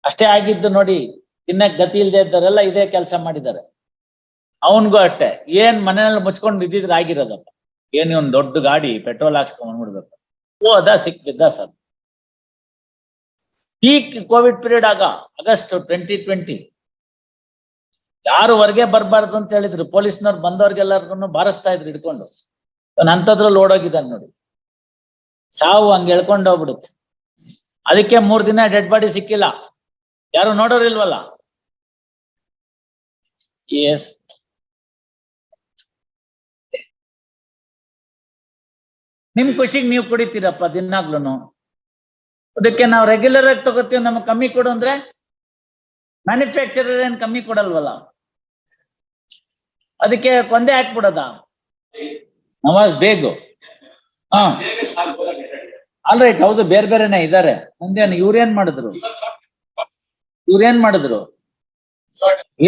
ಅಷ್ಟೇ ಆಗಿದ್ದು ನೋಡಿ, ತಿನ್ನಕ್ ಗತಿ ಇಲ್ದೇ ಇದ್ದವರೆಲ್ಲ ಇದೇ ಕೆಲಸ ಮಾಡಿದ್ದಾರೆ. ಅವನ್ಗೂ ಅಷ್ಟೇ, ಏನ್ ಮನೆಯಲ್ಲಿ ಮುಚ್ಕೊಂಡು ಇದ್ದಿದ್ರೆ ಆಗಿರೋದಪ್ಪ, ಏನ್ ಒಂದ್ ದೊಡ್ಡ ಗಾಡಿ ಪೆಟ್ರೋಲ್ ಹಾಕ್ಸ್ಕೊಂಡ್ ಬಂದ್ಬಿಡ್ಬೇಕು. ಹೋದ ಸಿಕ್ಬಿದ್ದ ಸರ್. ಪೀಕ್ ಕೋವಿಡ್ ಪೀರಿಯಡ್ ಆಗ ಆಗಸ್ಟ್ 2020 ಯಾರು ಹೊರಗೆ ಬರ್ಬಾರ್ದು ಅಂತ ಹೇಳಿದ್ರು. ಪೊಲೀಸ್ನವ್ರು ಬಂದವ್ರಿಗೆಲ್ಲರಿಗೂ ಬಾರಿಸ್ತಾ ಇದ್ರು ಹಿಡ್ಕೊಂಡು. ಅಂತದ್ರಲ್ಲಿ ಓಡೋಗಿದ್ದಾನೆ ನೋಡಿ. ಸಾವು ಹಂಗೆ ಎಳ್ಕೊಂಡು ಹೋಗ್ಬಿಡುತ್ತೆ. ಅದಕ್ಕೆ 3 ದಿನ ಡೆಡ್ ಬಾಡಿ ಸಿಕ್ಕಿಲ್ಲ. ಯಾರು ನೋಡೋರಿಲ್ವಲ್ಲ. ಎಸ್, ನಿಮ್ ಖುಷಿಗೆ ನೀವು ಕುಡಿತೀರಪ್ಪ ದಿನಾಗ್ಲೂನು. ಅದಕ್ಕೆ ನಾವು ರೆಗ್ಯುಲರ್ ಆಗಿ ತಗೋತೀವಿ, ನಮ್ಗೆ ಕಮ್ಮಿ ಕೊಡು ಅಂದ್ರೆ ಮ್ಯಾನುಫ್ಯಾಕ್ಚರರ್ ಏನ್ ಕಮ್ಮಿ ಕೊಡಲ್ವಲ್ಲ. ಅದಕ್ಕೆ ಕೊಂದೆ ಹಾಕ್ಬಿಡೋದ. ನವಾಜ್ ಬೇಗು. ಹಾ, ಆಲ್ ರೈಟ್, ಹೌದು, ಬೇರೆ ಬೇರೆನೆ ಇದಾರೆ. ಮುಂದೇನು ಇವ್ರೇನ್ ಮಾಡಿದ್ರು?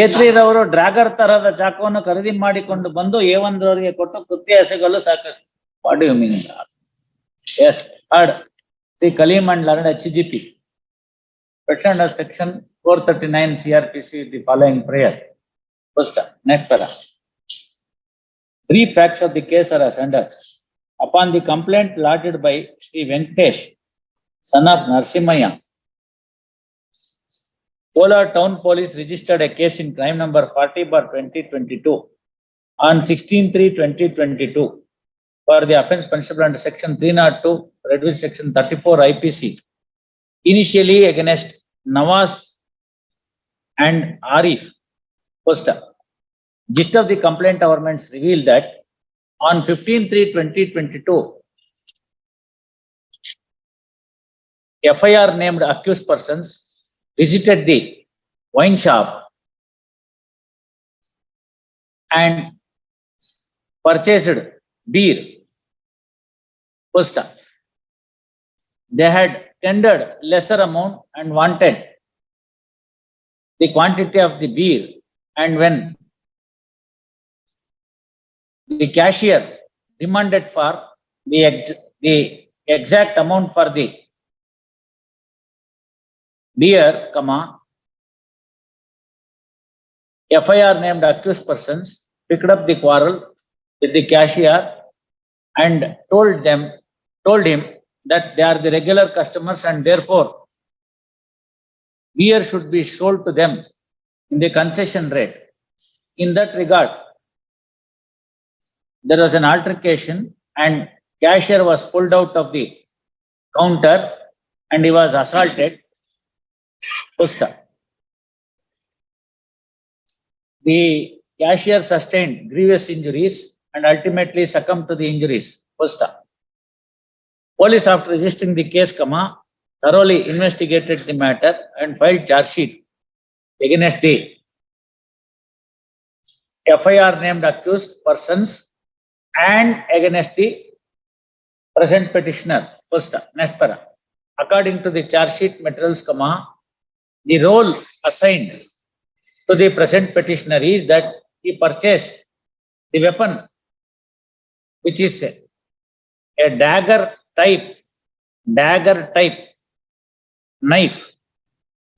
A3ರವರು ಡ್ರಾಗರ್ ತರಹದ ಚಾಕುವನ್ನು ಖರೀದಿ ಮಾಡಿಕೊಂಡು ಬಂದು A1ರವರಿಗೆ ಕೊಟ್ಟು ಕೃತ್ಯ ಎಸಗಲು ಸಾಕು. What do you mean? Yes, heard Shri Kaleem and learned HGP. Petitioner section 439 CRPC the following prayer. First, next para. Brief facts of the case are as under. Upon the complaint lodged by Sri Venkatesh, son of Narsimaya, Kolar Town Police registered a case in crime number 40/2022 on 16/3/2022 for the offence punishable under section 302, read with section 34 IPC, initially against Nawaz and Arif. First, gist of the complaint governments revealed that on 15/3/2022, FIR named accused persons visited the wine shop and purchased beer. First, they had tendered lesser amount and wanted the quantity of the beer, and when the cashier demanded for the exact amount for the beer, FIR named accused persons picked up the quarrel with the cashier and told him that they are the regular customers and therefore beer should be sold to them in the concession rate. In that regard, there was an altercation and cashier was pulled out of the counter and he was assaulted. The cashier sustained grievous injuries and ultimately succumbed to the injuries. Police, after registering the case, thoroughly investigated the matter and filed charge sheet against the FIR named accused persons and against the present petitioner. Next para. According to the charge sheet materials, the role assigned to the present petitioner is that he purchased the weapon, which is a dagger type knife,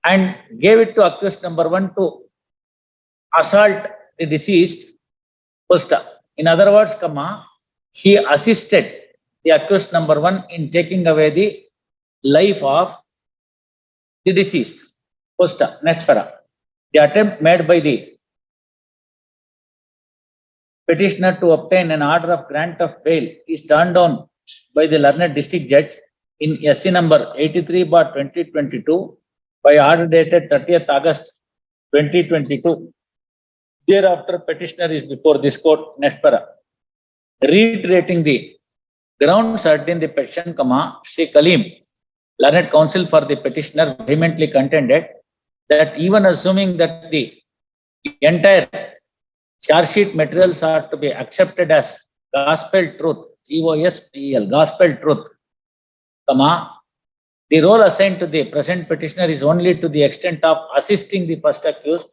and gave it to accused number 1 to assault the deceased. In other words, he assisted the accused number 1 in taking away the life of the deceased. Next para. The attempt made by the petitioner to obtain an order of grant of bail is turned down by the learned district judge in SC number 83/2022 by order dated 30th August 2022. Thereafter, petitioner is before this court. Next para. Reiterating the grounds urged in the petition, Sri Kaleem, learned counsel for the petitioner, vehemently contended that even assuming that the entire charge sheet materials are to be accepted as gospel truth, GOSPEL, gospel truth, the role assigned to the present petitioner is only to the extent of assisting the first accused,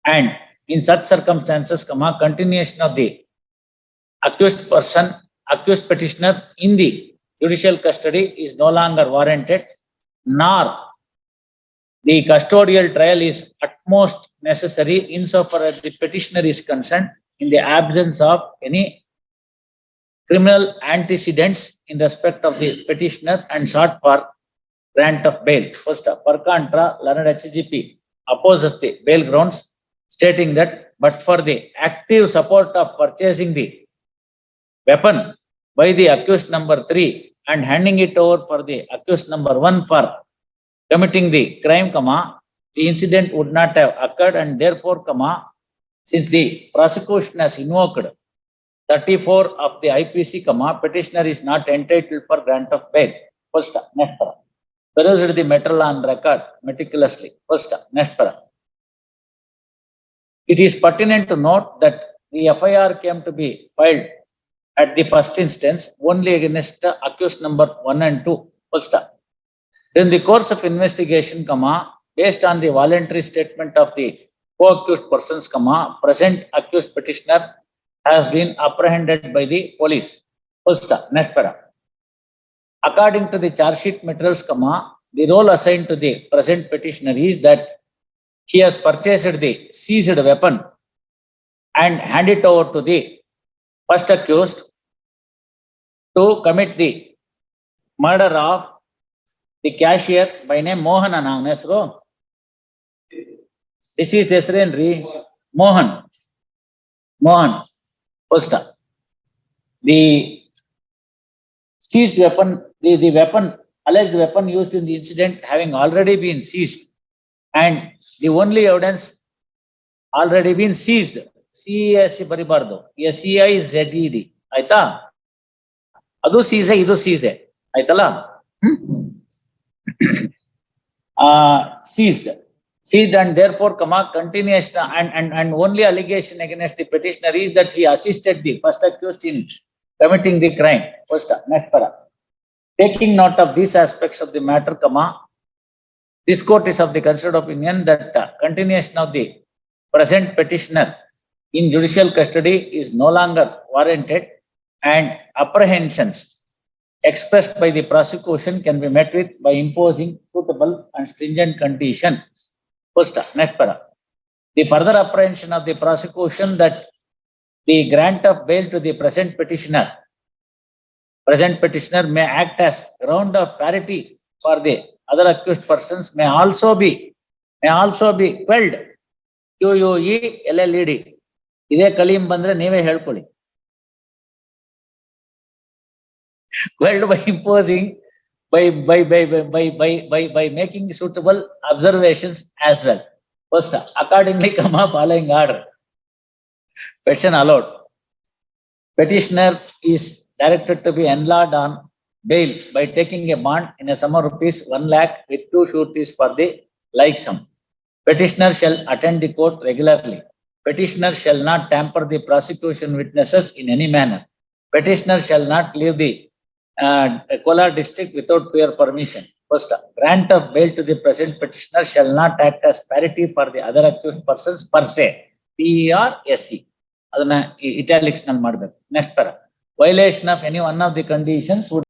and in such circumstances, continuation of the accused petitioner in the judicial custody is no longer warranted, nor The custodial trial is utmost necessary insofar as the petitioner is concerned in the absence of any criminal antecedents in respect of the petitioner and sought for grant of bail. First, per contra, learned HGP opposes the bail grounds, stating that but for the active support of purchasing the weapon by the accused number 3 and handing it over for the accused number 1 for committing the crime, the incident would not have occurred, and therefore, since the prosecution has invoked 34 of the IPC, petitioner is not entitled for grant of bail. First, next para. Perused the matter on record meticulously. First, next para. It is pertinent to note that the FIR came to be filed at the first instance only against accused number 1 and 2. First, in the course of investigation, based on the voluntary statement of the co-accused persons, present accused petitioner has been apprehended by the police. First, next para. According to the charge sheet materials, the role assigned to the present petitioner is that he has purchased the seized weapon and hand it over to the first accused to commit the murder of the cashier by name Mohan Anamnesro. This is Desrenri Mohan. First, the seized weapon, the weapon, alleged weapon used in the incident having already been seized, and the only evidence already been seized. CESC baribardo. SEI ZED. Aita? Adu seize, idu seize. Aitala? Seized and therefore, continuation and only allegation against the petitioner is that he assisted the first accused in committing the crime. First, next para. Taking note of these aspects of the matter, this court is of the considered opinion that continuation of the present petitioner in judicial custody is no longer warranted, and apprehensions expressed by the prosecution can be met with by imposing suitable and stringent conditions. First, next para. The further apprehension of the prosecution that the grant of bail to the present petitioner may act as ground of parity for the other accused persons may also be quelled. QUE LLED. Ide kalim bandre neve helkoli. Quelled by imposing by making suitable observations as well. First, accordingly, following order. Petition allowed. Petitioner is directed to be enlarged on bail by taking a bond in a sum of rupees 1 lakh with 2 sureties for the like sum. Petitioner shall attend the court regularly. Petitioner shall not tamper the prosecution witnesses in any manner. Petitioner shall not leave the Kolar district without prior permission. First, grant of bail to the present petitioner shall not act as parity for the other accused persons per se. PERSE. Adana italics nal madಬೇಕು. Next para. Violation of any one of the conditions would